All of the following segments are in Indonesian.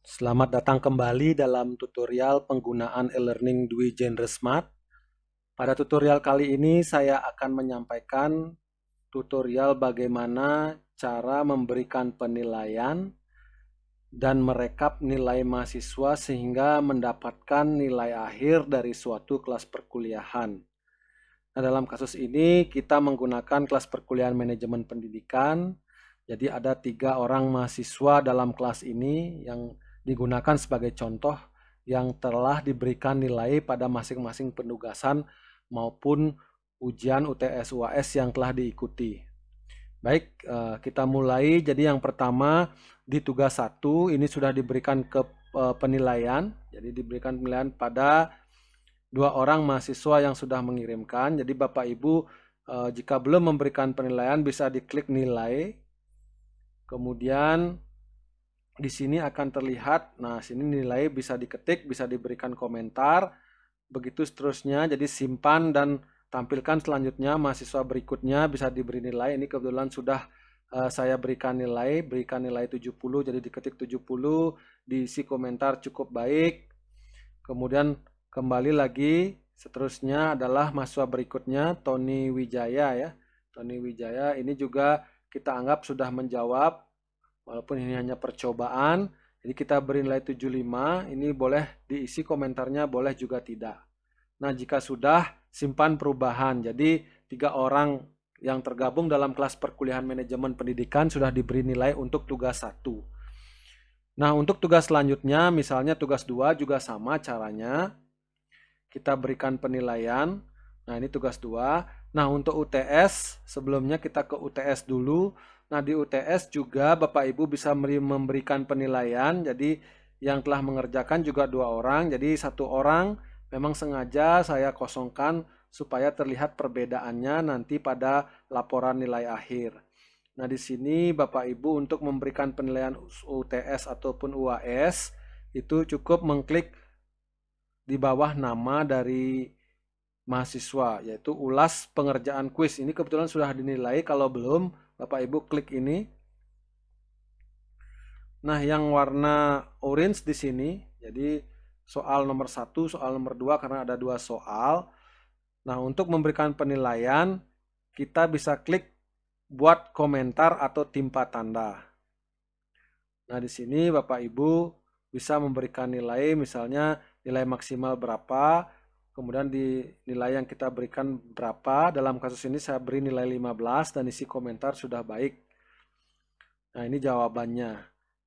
Selamat datang kembali dalam tutorial penggunaan e-learning Dwi Genre Smart. Pada tutorial kali ini saya akan menyampaikan tutorial bagaimana cara memberikan penilaian dan merekap nilai mahasiswa sehingga mendapatkan nilai akhir dari suatu kelas perkuliahan. Nah, dalam kasus ini kita menggunakan kelas perkuliahan manajemen pendidikan. Jadi ada 3 orang mahasiswa dalam kelas ini yang digunakan sebagai contoh yang telah diberikan nilai pada masing-masing penugasan maupun ujian UTS UAS yang telah diikuti. Baik, kita mulai. Jadi yang pertama di tugas 1 ini sudah diberikan ke penilaian. Jadi diberikan penilaian pada 2 orang mahasiswa yang sudah mengirimkan. Jadi Bapak Ibu jika belum memberikan penilaian bisa diklik nilai. Kemudian di sini akan terlihat, nah sini nilai bisa diketik, bisa diberikan komentar, begitu seterusnya. Jadi simpan dan tampilkan selanjutnya mahasiswa berikutnya bisa diberi nilai. Ini kebetulan sudah saya berikan nilai 70, jadi diketik 70, diisi komentar cukup baik. Kemudian kembali lagi, seterusnya adalah mahasiswa berikutnya, Tony Wijaya ya. Tony Wijaya ini juga kita anggap sudah menjawab, walaupun ini hanya percobaan. Jadi kita beri nilai 75, ini boleh diisi komentarnya, boleh juga tidak. Nah, jika sudah, simpan perubahan. Jadi 3 orang yang tergabung dalam kelas perkuliahan manajemen pendidikan sudah diberi nilai untuk tugas 1. Nah, untuk tugas selanjutnya, misalnya tugas 2 juga sama caranya. Kita berikan penilaian. Nah, ini tugas 2. Nah, untuk UTS, sebelumnya kita ke UTS dulu. Nah, di UTS juga Bapak Ibu bisa memberikan penilaian. Jadi, yang telah mengerjakan juga 2 orang. Jadi, 1 orang memang sengaja saya kosongkan supaya terlihat perbedaannya nanti pada laporan nilai akhir. Nah, di sini Bapak Ibu untuk memberikan penilaian UTS ataupun UAS itu cukup mengklik di bawah nama dari mahasiswa, yaitu ulas pengerjaan kuis. Ini kebetulan sudah dinilai, kalau belum Bapak Ibu klik ini. Nah, yang warna orange di sini, jadi soal nomor 1, soal nomor 2 karena ada 2 soal. Nah, untuk memberikan penilaian, kita bisa klik buat komentar atau timpa tanda. Nah, di sini Bapak Ibu bisa memberikan nilai, misalnya nilai maksimal berapa, kemudian di nilai yang kita berikan berapa. Dalam kasus ini saya beri nilai 15 dan isi komentar sudah baik. Nah, ini jawabannya.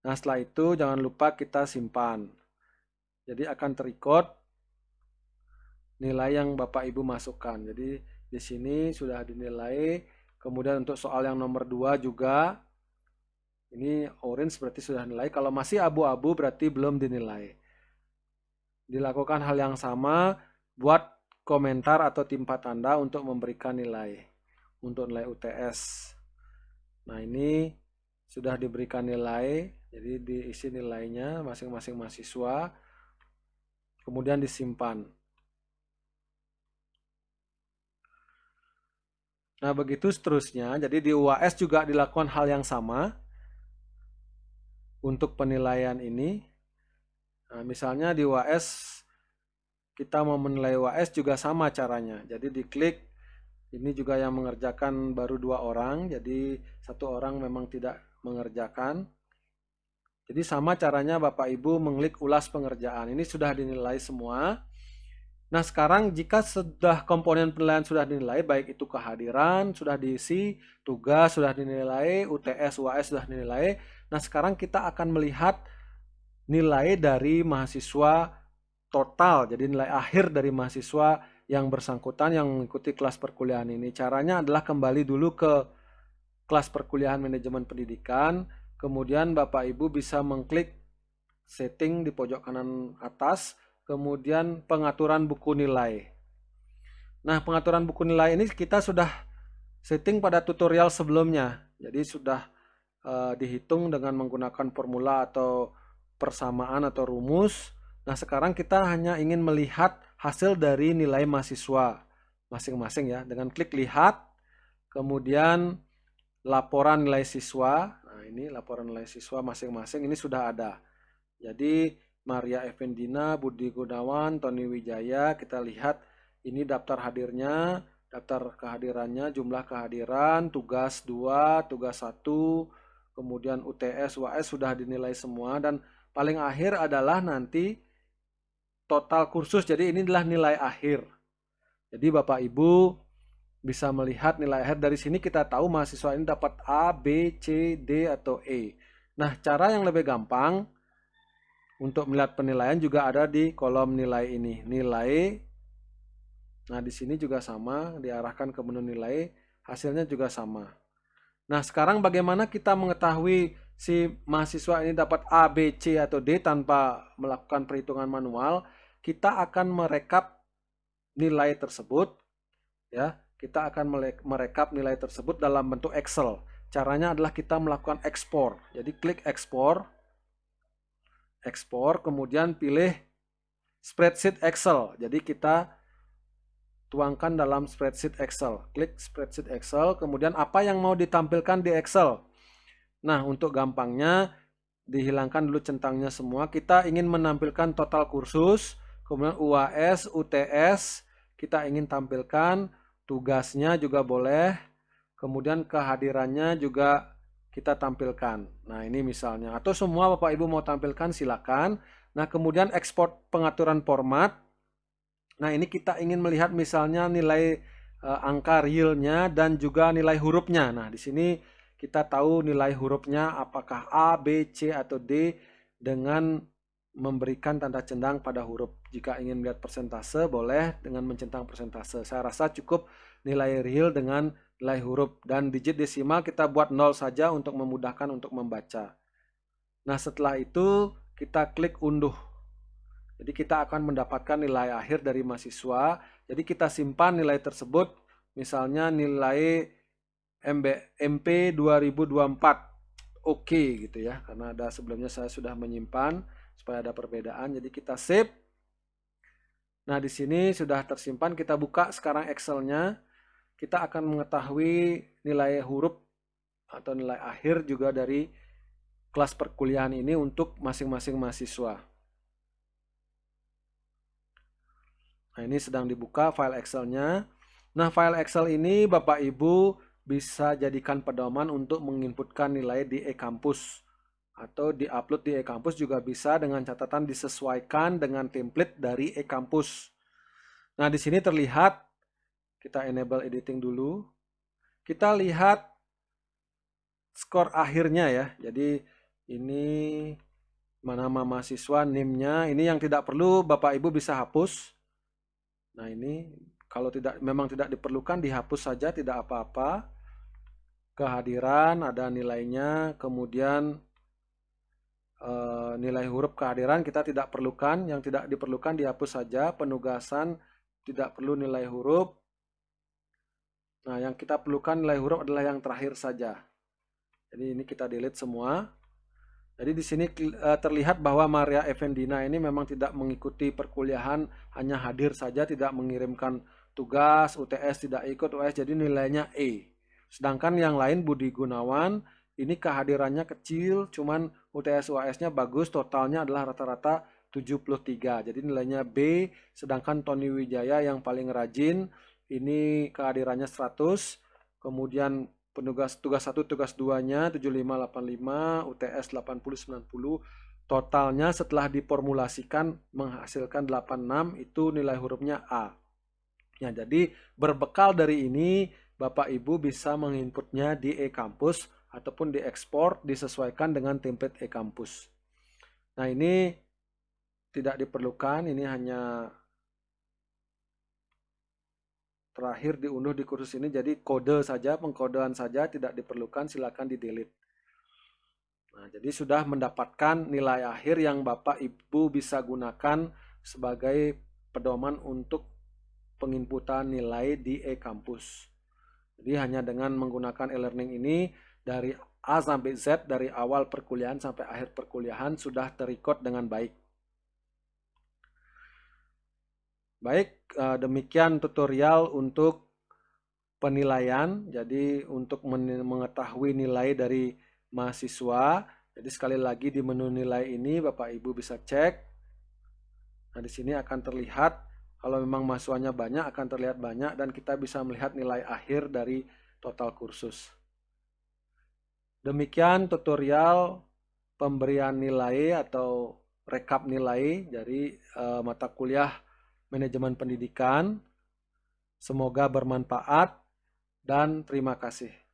Nah, setelah itu jangan lupa kita simpan. Jadi akan terrecord nilai yang Bapak Ibu masukkan. Jadi di sini sudah dinilai. Kemudian untuk soal yang nomor 2 juga, ini orange berarti sudah nilai. Kalau masih abu-abu berarti belum dinilai. Dilakukan hal yang sama, buat komentar atau timpa tanda untuk memberikan nilai. Untuk nilai UTS. Nah, ini sudah diberikan nilai, jadi diisi nilainya masing-masing mahasiswa, kemudian disimpan. Nah, begitu seterusnya. Jadi di UAS juga dilakukan hal yang sama untuk penilaian ini. Nah, misalnya di UAS kita mau menilai UAS juga sama caranya. Jadi diklik, ini juga yang mengerjakan baru 2 orang, jadi 1 orang memang tidak mengerjakan. Jadi sama caranya Bapak Ibu mengklik ulas pengerjaan. Ini sudah dinilai semua. Nah, sekarang jika sudah komponen penilaian sudah dinilai, baik itu kehadiran sudah diisi, tugas sudah dinilai, UTS, UAS sudah dinilai. Nah, sekarang kita akan melihat nilai dari mahasiswa total. Jadi nilai akhir dari mahasiswa yang bersangkutan yang mengikuti kelas perkuliahan ini. Caranya adalah kembali dulu ke kelas perkuliahan manajemen pendidikan. Kemudian Bapak Ibu bisa mengklik setting di pojok kanan atas, kemudian pengaturan buku nilai. Nah, pengaturan buku nilai ini kita sudah setting pada tutorial sebelumnya. Jadi sudah dihitung dengan menggunakan formula atau persamaan atau rumus. Nah, sekarang kita hanya ingin melihat hasil dari nilai mahasiswa masing-masing ya. Dengan klik lihat, kemudian laporan nilai siswa. Nah, ini laporan nilai siswa masing-masing ini sudah ada. Jadi Maria Effendina, Budi Gunawan, Tony Wijaya, kita lihat ini daftar hadirnya, daftar kehadirannya, jumlah kehadiran, tugas 2, tugas 1, kemudian UTS, UAS sudah dinilai semua, dan paling akhir adalah nanti total kursus. Jadi ini adalah nilai akhir. Jadi Bapak Ibu bisa melihat nilai akhir. Dari sini kita tahu mahasiswa ini dapat A, B, C, D, atau E. Nah, cara yang lebih gampang untuk melihat penilaian juga ada di kolom nilai ini. Nilai, nah di sini juga sama, diarahkan ke menu nilai, hasilnya juga sama. Nah, sekarang bagaimana kita mengetahui si mahasiswa ini dapat A, B, C, atau D tanpa melakukan perhitungan manual? Kita akan merekap nilai tersebut, ya. Kita akan merekap nilai tersebut dalam bentuk Excel. Caranya adalah kita melakukan ekspor. Jadi klik ekspor, kemudian pilih spreadsheet Excel. Jadi kita tuangkan dalam spreadsheet Excel. Klik spreadsheet Excel, kemudian apa yang mau ditampilkan di Excel. Nah, untuk gampangnya dihilangkan dulu centangnya semua. Kita ingin menampilkan total kursus, kemudian UAS, UTS, kita ingin tampilkan, tugasnya juga boleh, kemudian kehadirannya juga kita tampilkan. Nah, ini misalnya, atau semua Bapak Ibu mau tampilkan silakan. Nah, kemudian ekspor pengaturan format. Nah, ini kita ingin melihat misalnya nilai angka realnya dan juga nilai hurufnya. Nah, di sini kita tahu nilai hurufnya apakah A, B, C, atau D dengan memberikan tanda centang pada huruf. Jika ingin melihat persentase, boleh dengan mencentang persentase. Saya rasa cukup nilai real dengan nilai huruf. Dan digit desimal kita buat 0 saja untuk memudahkan untuk membaca. Nah, setelah itu kita klik unduh. Jadi kita akan mendapatkan nilai akhir dari mahasiswa. Jadi kita simpan nilai tersebut, misalnya nilai MP 2024. Oke gitu ya, karena ada sebelumnya saya sudah menyimpan supaya ada perbedaan. Jadi kita save. Nah, di sini sudah tersimpan. Kita buka sekarang Excel-nya. Kita akan mengetahui nilai huruf atau nilai akhir juga dari kelas perkuliahan ini untuk masing-masing mahasiswa. Nah, ini sedang dibuka file Excel-nya. Nah, file Excel ini Bapak Ibu bisa jadikan pedoman untuk menginputkan nilai di e-kampus. Atau di-upload di e-kampus juga bisa dengan catatan disesuaikan dengan template dari e-kampus. Nah, di sini terlihat, kita enable editing dulu. Kita lihat skor akhirnya ya. Jadi ini nama mahasiswa, NIM-nya. Ini yang tidak perlu Bapak Ibu bisa hapus. Nah, ini kalau memang tidak diperlukan dihapus saja, tidak apa-apa. Kehadiran ada nilainya, kemudian nilai huruf kehadiran kita tidak perlukan, yang tidak diperlukan dihapus saja. Penugasan tidak perlu nilai huruf. Nah, yang kita perlukan nilai huruf adalah yang terakhir saja. Jadi ini kita delete semua. Jadi di sini terlihat bahwa Maria Effendina ini memang tidak mengikuti perkuliahan, hanya hadir saja, tidak mengirimkan tugas, UTS tidak ikut, UAS, jadi nilainya E. Sedangkan yang lain Budi Gunawan, ini kehadirannya kecil, cuman UTS UAS-nya bagus, totalnya adalah rata-rata 73. Jadi nilainya B, sedangkan Tony Wijaya yang paling rajin, ini kehadirannya 100, kemudian tugas 1, tugas 2-nya 7585, UTS 8090, totalnya setelah diformulasikan menghasilkan 86, itu nilai hurufnya A. Ya, jadi berbekal dari ini Bapak Ibu bisa menginputnya di e-kampus ataupun diekspor disesuaikan dengan template e-kampus. Nah, ini tidak diperlukan, ini hanya terakhir diunduh di kursus ini, jadi kode saja, pengkodean saja tidak diperlukan, silakan di delete. Nah, jadi sudah mendapatkan nilai akhir yang Bapak Ibu bisa gunakan sebagai pedoman untuk penginputan nilai di e-kampus. Jadi hanya dengan menggunakan e-learning ini dari A sampai Z, dari awal perkuliahan sampai akhir perkuliahan sudah terrecord dengan baik. Baik, demikian tutorial untuk penilaian. Jadi untuk mengetahui nilai dari mahasiswa, Jadi sekali lagi di menu nilai ini Bapak Ibu bisa cek. Nah, di sini akan terlihat kalau memang mahasiswanya banyak akan terlihat banyak dan kita bisa melihat nilai akhir dari total kursus. Demikian tutorial pemberian nilai atau rekap nilai dari mata kuliah manajemen pendidikan. Semoga bermanfaat dan terima kasih.